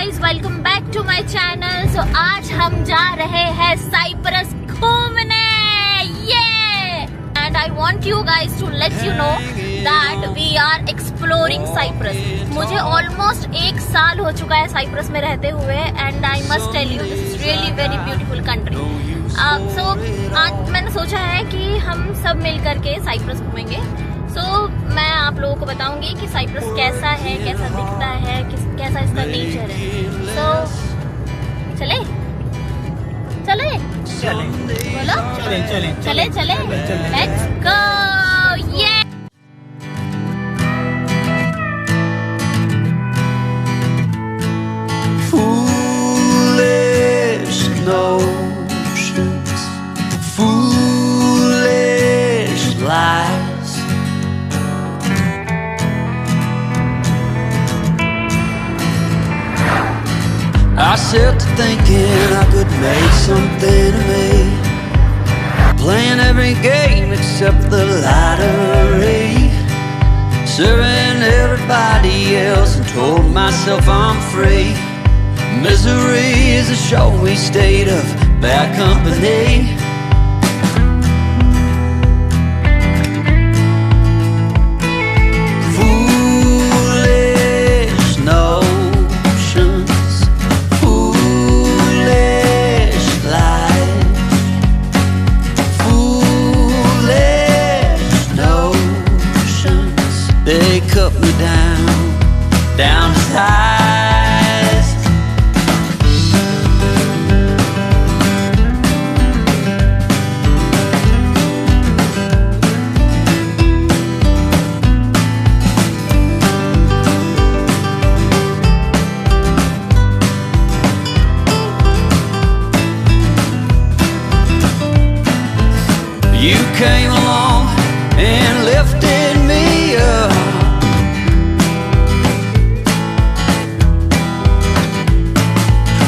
Guys, welcome back to my channel. So आज हम जा रहे हैं साइप्रस घूमने, ये and I want you guys to let you know that we are exploring Cyprus. मुझे ऑलमोस्ट 1 साल हो चुका है साइप्रस में रहते हुए and I must tell you this is really very beautiful country. So आज मैंने सोचा है कि हम सब मिल करके साइप्रस घूमेंगे। मैं आप लोगों को बताऊंगी कि साइप्रस कैसा है, कैसा दिखता है, कैसा इसका नेचर है। चले चले बोलो, चले चले लेट्स गो। ये I set to thinking I could make something of me, playing every game except the lottery, serving everybody else and told myself I'm free. Misery is a showy state of bad company. They cut me down to size. You came along and lifted me up.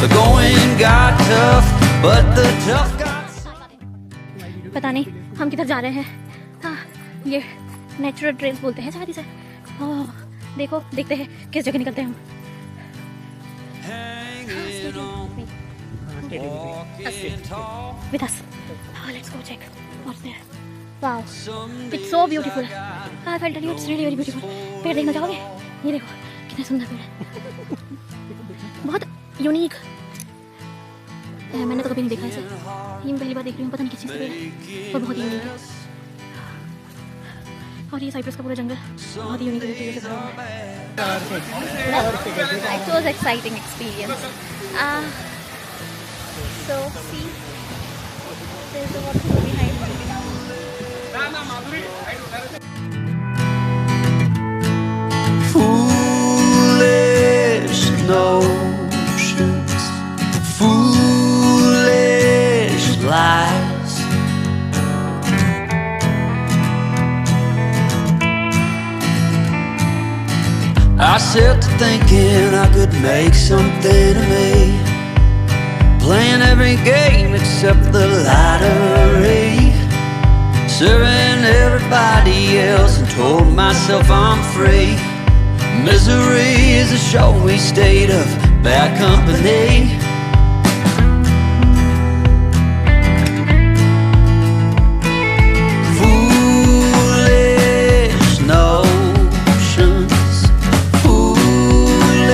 The going got tough, but the tough got. पता नहीं हम किधर जा रहे हैं। हाँ, ये natural trails बोलते हैं शायद इसे। देखो, देखते हैं किस जगह निकलते हैं हम। With us. Let's go check what's there. Wow, it's so beautiful. I felt that it's really very beautiful. पेड़ देखना चाहोगे? ये देखो कितना सुंदर पेड़ है, बहुत यूनिक है। मैंने तो कभी नहीं देखा ऐसे, ये पहली बार देख रही हूँ। पता नहीं किस चीज़ का पेड़ है और बहुत यूनिक है। और ये साइप्रस का पूरा जंगल बहुत ही यूनिक तरीके से भरा है। It was exciting experience. So see, there's a waterfall behind. Foolish notions, foolish lies. I set to thinking I could make something of me, playing every game except the lottery, serving everybody else and told myself I'm free. Misery is a showy state of bad company. Foolish notions, foolish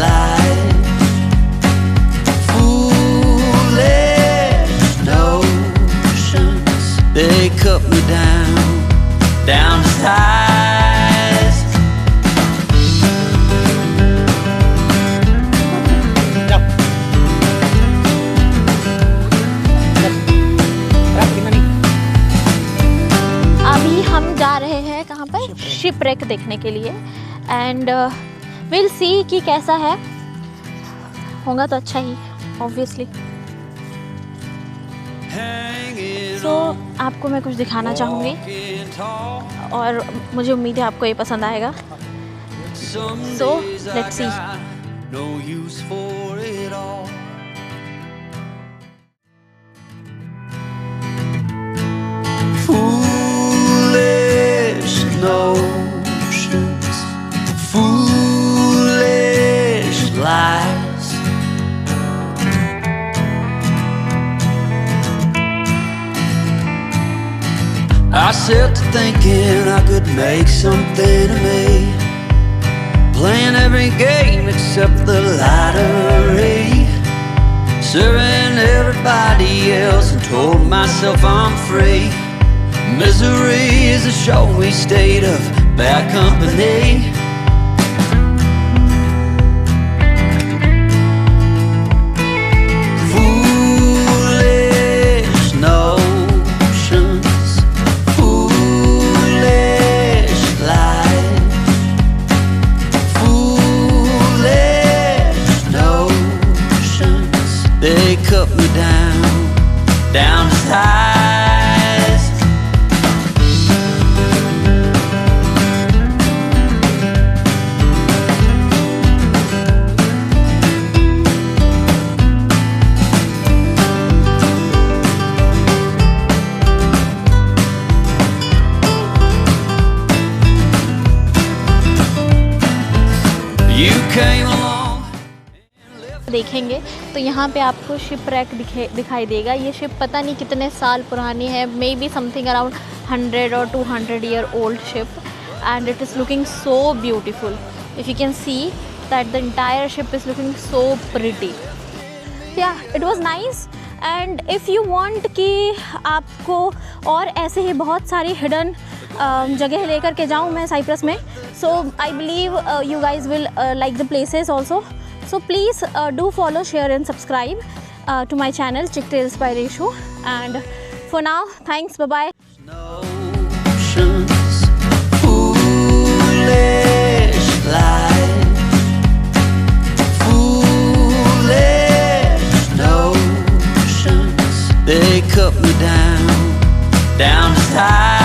lies, foolish notions. They cut me down to size. अभी हम जा रहे हैं कहाँ पर? Shipwreck देखने के लिए एंड विल सी कि कैसा है। होगा तो अच्छा ही ऑब्वियसली। सो आपको मैं कुछ दिखाना चाहूँगी और मुझे उम्मीद है आपको ये पसंद आएगा। So let's see. notions, foolish lies. set to thinking I could make something of me, playing every game except the lottery, serving everybody else and told myself I'm free. Misery is a showy state of bad company. Foolish notions, foolish life, foolish notions. They cut me down to size. You came along. देखेंगे तो यहाँ पे आपको शिपरैक दिखाई देगा। ये ship पता नहीं कितने साल पुरानी है, may be something around 100 or 200 year old ship, and it is looking so beautiful. If you can see that the entire ship is looking so pretty. Yeah, it was nice. And if you want कि आपको और ऐसे ही बहुत सारी hidden जगह लेकर के जाऊँ मैं साइप्रस में, so I believe you guys will like the places also. So please do follow, share and subscribe to my channel Chick Tales by Reshu. And for now, thanks, bye bye. Notions, foolish life, foolish notions. They cut me down to size.